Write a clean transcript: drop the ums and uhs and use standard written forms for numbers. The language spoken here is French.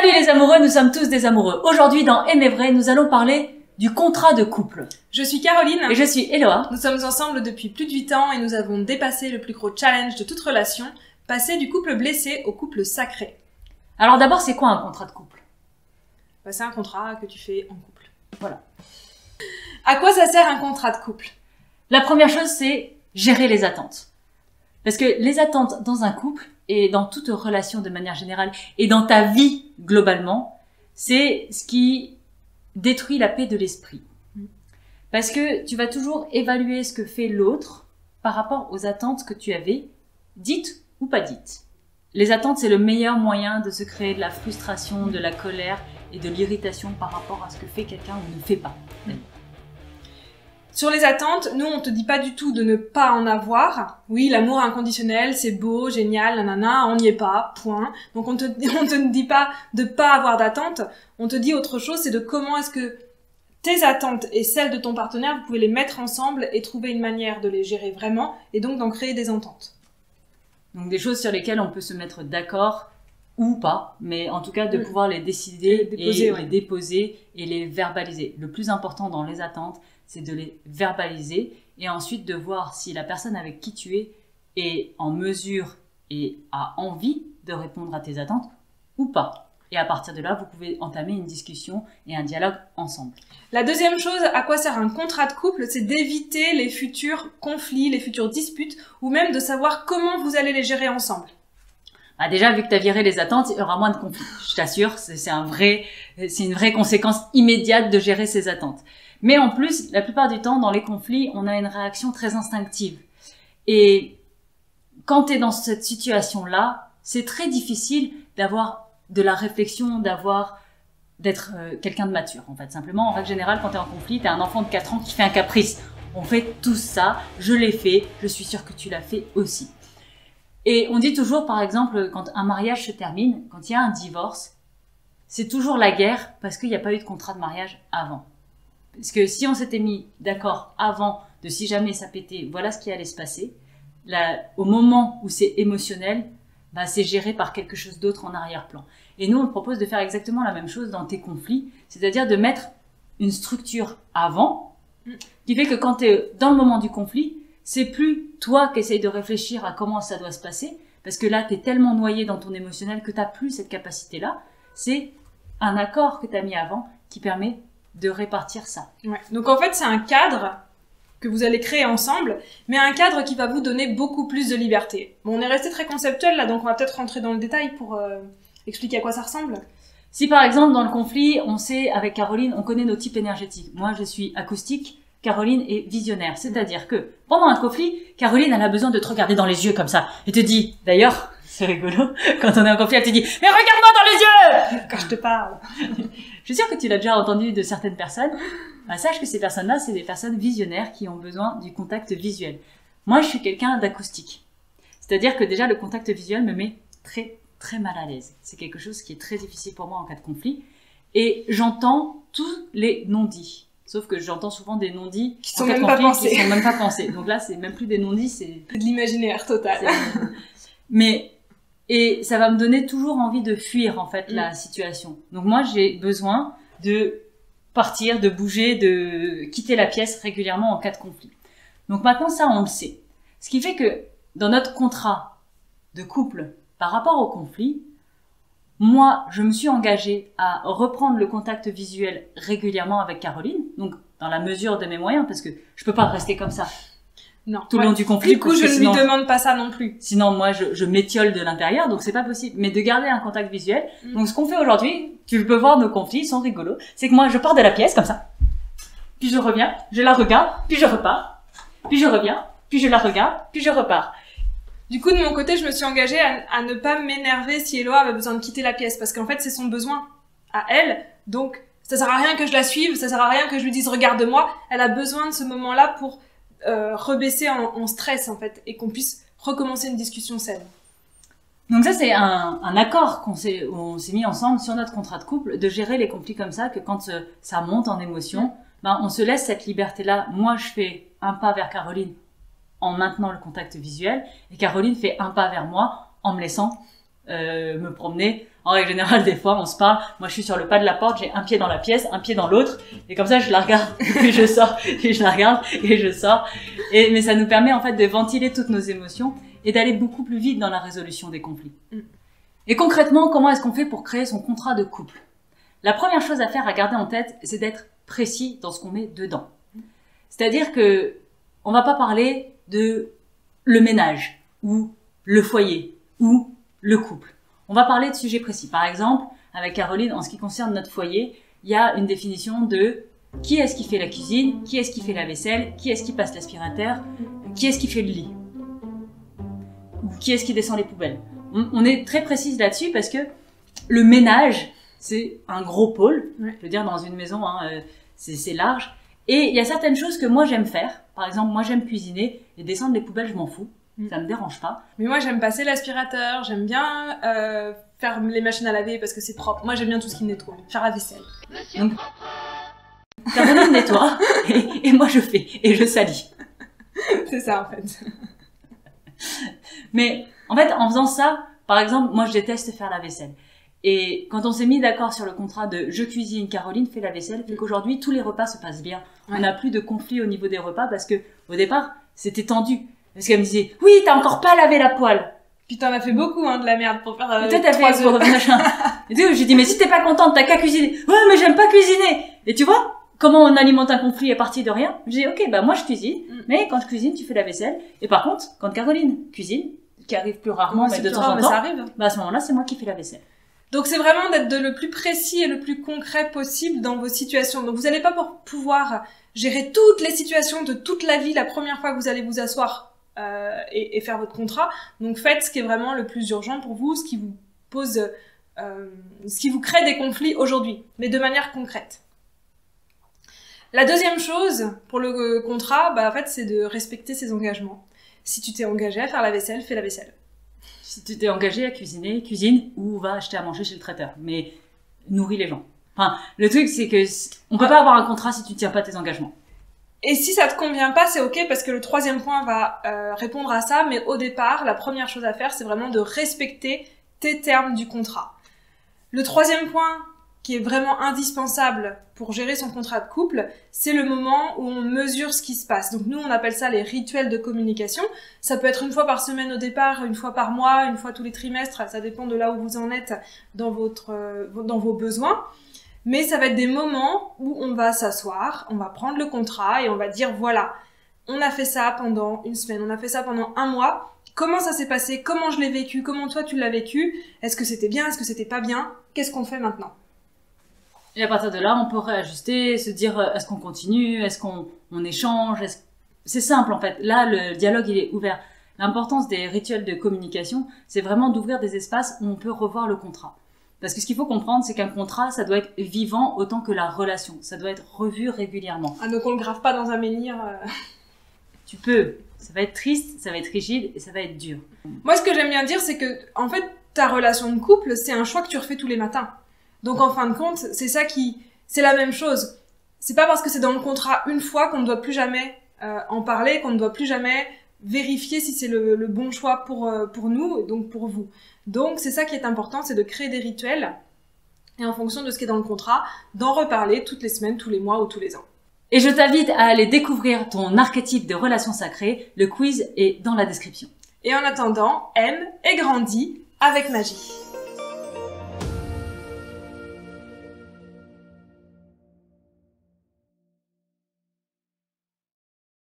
Salut les amoureux, nous sommes tous des amoureux. Aujourd'hui dans Aimer vrai, nous allons parler du contrat de couple. Je suis Caroline. Et je suis Eloa. Nous sommes ensemble depuis plus de 8 ans et nous avons dépassé le plus gros challenge de toute relation, passer du couple blessé au couple sacré. Alors d'abord, c'est quoi un contrat de couple? C'est un contrat que tu fais en couple. Voilà. À quoi ça sert un contrat de couple? La première chose, c'est gérer les attentes. Parce que les attentes dans un couple et dans toute relation de manière générale et dans ta vie globalement, c'est ce qui détruit la paix de l'esprit. Parce que tu vas toujours évaluer ce que fait l'autre par rapport aux attentes que tu avais, dites ou pas dites. Les attentes, c'est le meilleur moyen de se créer de la frustration, de la colère et de l'irritation par rapport à ce que fait quelqu'un ou ne fait pas. Sur les attentes, nous on te dit pas du tout de ne pas en avoir. Oui, l'amour inconditionnel, c'est beau, génial, nanana, on n'y est pas, point. Donc on te ne dit pas de pas avoir d'attentes, on te dit autre chose, c'est de comment est-ce que tes attentes et celles de ton partenaire, vous pouvez les mettre ensemble et trouver une manière de les gérer vraiment et donc d'en créer des ententes. Donc des choses sur lesquelles on peut se mettre d'accord ou pas, mais en tout cas de pouvoir les décider les déposer et les verbaliser. Le plus important dans les attentes, c'est de les verbaliser et ensuite de voir si la personne avec qui tu es est en mesure et a envie de répondre à tes attentes ou pas. Et à partir de là, vous pouvez entamer une discussion et un dialogue ensemble. La deuxième chose, à quoi sert un contrat de couple, c'est d'éviter les futurs conflits, les futures disputes, ou même de savoir comment vous allez les gérer ensemble. Bah déjà, vu que tu as viré les attentes, il y aura moins de conflits. Je t'assure, c'est une vraie conséquence immédiate de gérer ces attentes. Mais en plus, la plupart du temps, dans les conflits, on a une réaction très instinctive. Et quand tu es dans cette situation-là, c'est très difficile d'avoir de la réflexion, d'être quelqu'un de mature, en fait. Simplement, en règle générale, quand tu es en conflit, tu es un enfant de 4 ans qui fait un caprice. On fait tout ça, je l'ai fait, je suis sûre que tu l'as fait aussi. Et on dit toujours, par exemple, quand un mariage se termine, quand il y a un divorce, c'est toujours la guerre parce qu'il n'y a pas eu de contrat de mariage avant. Parce que si on s'était mis d'accord avant de si jamais ça pétait, voilà ce qui allait se passer. Là, au moment où c'est émotionnel, bah, c'est géré par quelque chose d'autre en arrière-plan. Et nous, on te propose de faire exactement la même chose dans tes conflits, c'est-à-dire de mettre une structure avant, qui fait que quand tu es dans le moment du conflit, c'est plus toi qui essayes de réfléchir à comment ça doit se passer, parce que là, tu es tellement noyé dans ton émotionnel que tu n'as plus cette capacité-là. C'est un accord que tu as mis avant qui permet de répartir ça. Ouais. Donc en fait, c'est un cadre que vous allez créer ensemble, mais un cadre qui va vous donner beaucoup plus de liberté. Bon, on est resté très conceptuel là, donc on va peut-être rentrer dans le détail pour expliquer à quoi ça ressemble. Si par exemple, dans le conflit, on sait, avec Caroline, on connaît nos types énergétiques. Moi, je suis acoustique, Caroline est visionnaire. C'est-à-dire que, pendant un conflit, Caroline, elle a besoin de te regarder dans les yeux comme ça. Et te dit, d'ailleurs, c'est rigolo, quand on est en conflit, elle te dit, mais regarde-moi dans les yeux! Quand je te parle. Je suis sûre que tu l'as déjà entendu de certaines personnes. Bah, sache que ces personnes-là, c'est des personnes visionnaires qui ont besoin du contact visuel. Moi, je suis quelqu'un d'acoustique. C'est-à-dire que déjà, le contact visuel me met très, très mal à l'aise. C'est quelque chose qui est très difficile pour moi en cas de conflit. Et j'entends tous les non-dits. Sauf que j'entends souvent des non-dits qui sont même pas pensés. Qui sont même pas pensés. Donc là, c'est même plus des non-dits, c'est de l'imaginaire total. Mais et ça va me donner toujours envie de fuir en fait la situation. Donc moi, j'ai besoin de partir, de bouger, de quitter la pièce régulièrement en cas de conflit. Donc maintenant, ça, on le sait. Ce qui fait que dans notre contrat de couple par rapport au conflit, moi, je me suis engagée à reprendre le contact visuel régulièrement avec Caroline, donc dans la mesure de mes moyens, parce que je peux pas rester comme ça. Non. Tout le long du conflit. Du coup, je ne lui demande pas ça non plus. Sinon, moi, je m'étiole de l'intérieur, donc c'est pas possible. Mais de garder un contact visuel. Donc, ce qu'on fait aujourd'hui, tu peux voir nos conflits, ils sont rigolos. C'est que moi, je pars de la pièce, comme ça. Puis je reviens, je la regarde, puis je repars. Puis je reviens, puis je la regarde, puis je repars. Du coup, de mon côté, je me suis engagée à ne pas m'énerver si Eloa avait besoin de quitter la pièce. Parce qu'en fait, c'est son besoin à elle. Donc, ça sert à rien que je la suive, ça sert à rien que je lui dise « regarde-moi ». Elle a besoin de ce moment-là pour rebaisser en stress, en fait, et qu'on puisse recommencer une discussion saine. Donc ça, c'est un accord on s'est mis ensemble sur notre contrat de couple, de gérer les conflits comme ça, que quand ça monte en émotion, ben, on se laisse cette liberté-là. Moi, je fais un pas vers Caroline en maintenant le contact visuel, et Caroline fait un pas vers moi en me laissant me promener En règle générale, des fois, on se parle. Moi, je suis sur le pas de la porte, j'ai un pied dans la pièce, un pied dans l'autre. Et comme ça, je la regarde, et je sors, et je la regarde, et je sors. Mais ça nous permet, en fait, de ventiler toutes nos émotions et d'aller beaucoup plus vite dans la résolution des conflits. Et concrètement, comment est-ce qu'on fait pour créer son contrat de couple? La première chose à faire, à garder en tête, c'est d'être précis dans ce qu'on met dedans. C'est-à-dire que on va pas parler de le ménage, ou le foyer, ou le couple. On va parler de sujets précis. Par exemple, avec Caroline, en ce qui concerne notre foyer, il y a une définition de qui est-ce qui fait la cuisine, qui est-ce qui fait la vaisselle, qui est-ce qui passe l'aspirateur, qui est-ce qui fait le lit, ou qui est-ce qui descend les poubelles. On est très précise là-dessus parce que le ménage, c'est un gros pôle. Je veux dire, dans une maison, c'est large. Et il y a certaines choses que moi j'aime faire. Par exemple, moi j'aime cuisiner et descendre les poubelles, je m'en fous. Ça me dérange pas. Mais moi j'aime passer l'aspirateur, j'aime bien faire les machines à laver parce que c'est propre. Moi j'aime bien tout ce qui nettoie, faire la vaisselle. Donc, Caroline nettoie et moi je fais et je salis. C'est ça en fait. Mais en fait, en faisant ça, par exemple, moi je déteste faire la vaisselle. Et quand on s'est mis d'accord sur le contrat de je cuisine, Caroline fait la vaisselle, fait qu'aujourd'hui tous les repas se passent bien. Ouais. On n'a plus de conflit au niveau des repas parce que au départ c'était tendu. Parce qu'elle me disait oui, t'as encore pas lavé la poêle. Puis t'en as fait beaucoup de la merde pour faire. Peut-être t'as fait pour machin. Et tu sais, j'ai dit mais si t'es pas contente, t'as qu'à cuisiner. Ouais, mais j'aime pas cuisiner. Et tu vois comment on alimente un conflit à partir de rien. Je dis ok, bah moi je cuisine, mais quand je cuisine, tu fais la vaisselle. Et par contre, quand Caroline cuisine, qui arrive plus rarement, mais de temps en temps, ça arrive. Bah à ce moment-là, c'est moi qui fais la vaisselle. Donc c'est vraiment d'être le plus précis et le plus concret possible dans vos situations. Donc vous n'allez pas pouvoir gérer toutes les situations de toute la vie la première fois que vous allez vous asseoir et faire votre contrat. Donc faites ce qui est vraiment le plus urgent pour vous, ce qui vous pose, ce qui vous crée des conflits aujourd'hui, mais de manière concrète. La deuxième chose pour le contrat, bah en fait, c'est de respecter ses engagements. Si tu t'es engagé à faire la vaisselle, fais la vaisselle. Si tu t'es engagé à cuisiner, cuisine ou va acheter à manger chez le traiteur. Mais nourris les gens. Enfin, le truc, c'est que on peut pas avoir un contrat si tu tiens pas tes engagements. Et si ça te convient pas, c'est ok parce que le troisième point va répondre à ça. Mais au départ, la première chose à faire, c'est vraiment de respecter tes termes du contrat. Le troisième point qui est vraiment indispensable pour gérer son contrat de couple, c'est le moment où on mesure ce qui se passe. Donc nous, on appelle ça les rituels de communication. Ça peut être une fois par semaine au départ, une fois par mois, une fois tous les trimestres. Ça dépend de là où vous en êtes dans vos besoins. Mais ça va être des moments où on va s'asseoir, on va prendre le contrat et on va dire voilà, on a fait ça pendant une semaine, on a fait ça pendant un mois. Comment ça s'est passé? Comment je l'ai vécu? Comment toi tu l'as vécu? Est-ce que c'était bien? Est-ce que c'était pas bien? Qu'est-ce qu'on fait maintenant? Et à partir de là, on peut réajuster, se dire est-ce qu'on continue, est-ce qu'on échange, c'est simple en fait. Là, le dialogue il est ouvert. L'importance des rituels de communication, c'est vraiment d'ouvrir des espaces où on peut revoir le contrat. Parce que ce qu'il faut comprendre, c'est qu'un contrat, ça doit être vivant autant que la relation. Ça doit être revu régulièrement. Ah donc on le grave pas dans un menhir. Tu peux. Ça va être triste, ça va être rigide et ça va être dur. Moi, ce que j'aime bien dire, c'est que en fait, ta relation de couple, c'est un choix que tu refais tous les matins. Donc en fin de compte, c'est la même chose. C'est pas parce que c'est dans le contrat une fois qu'on ne doit plus jamais en parler, qu'on ne doit plus jamais vérifier si c'est le bon choix pour nous et donc pour vous. Donc c'est ça qui est important, c'est de créer des rituels et en fonction de ce qui est dans le contrat, d'en reparler toutes les semaines, tous les mois ou tous les ans. Et je t'invite à aller découvrir ton archétype de relation sacrée. Le quiz est dans la description. Et en attendant, aime et grandis avec magie.